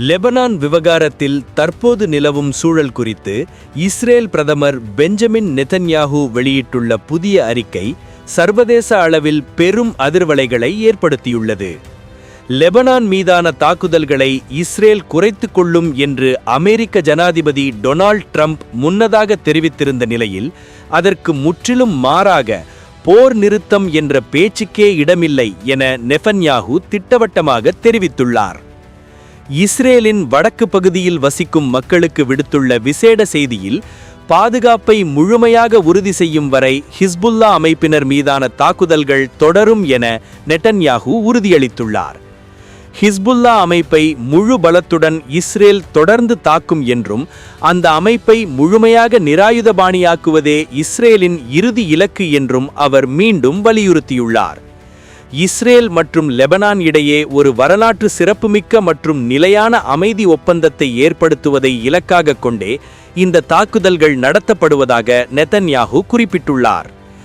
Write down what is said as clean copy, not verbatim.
Lebanon விவகாரத்தில் தற்போது நிலவும் சூழல் குறித்து இஸ்ரேல் பிரதமர் பெஞ்சமின் நெதன்யாஹூ வெளியிட்டுள்ள புதிய அறிக்கை சர்வதேச அளவில் பெரும் அதிர்வலைகளை ஏற்படுத்தியுள்ளது. லெபனான் மீதான தாக்குதல்களை இஸ்ரேல் குறைத்துக் கொள்ளும் என்று அமெரிக்க ஜனாதிபதி டொனால்ட் ட்ரம்ப் முன்னதாக தெரிவித்திருந்த நிலையில் அதற்கு முற்றிலும் மாறாக போர் நிறுத்தம் என்ற பேச்சுக்கே இடமில்லை என நெதன்யாஹூ திட்டவட்டமாக தெரிவித்துள்ளார். இஸ்ரேலின் வடக்கு பகுதியில் வசிக்கும் மக்களுக்கு விடுத்துள்ள விசேட செய்தியில் பாதுகாப்பை முழுமையாக உறுதி செய்யும் வரை ஹிஸ்புல்லா அமைப்பினர் மீதான தாக்குதல்கள் தொடரும் என நெதன்யாஹூ உறுதியளித்துள்ளார். ஹிஸ்புல்லா அமைப்பை முழு பலத்துடன் இஸ்ரேல் தொடர்ந்து தாக்கும் என்றும் அந்த அமைப்பை முழுமையாக நிராயுதபாணியாக்குவதே இஸ்ரேலின் இறுதி இலக்கு என்றும் அவர் மீண்டும் வலியுறுத்தியுள்ளார். இஸ்ரேல் மற்றும் லெபனான் இடையே ஒரு வரலாற்று சிறப்புமிக்க மற்றும் நிலையான அமைதி ஒப்பந்தத்தை ஏற்படுத்துவதை இலக்காக கொண்டே இந்த தாக்குதல்கள் நடத்தப்படுவதாக நெதன்யாஹூ குறிப்பிட்டுள்ளார்.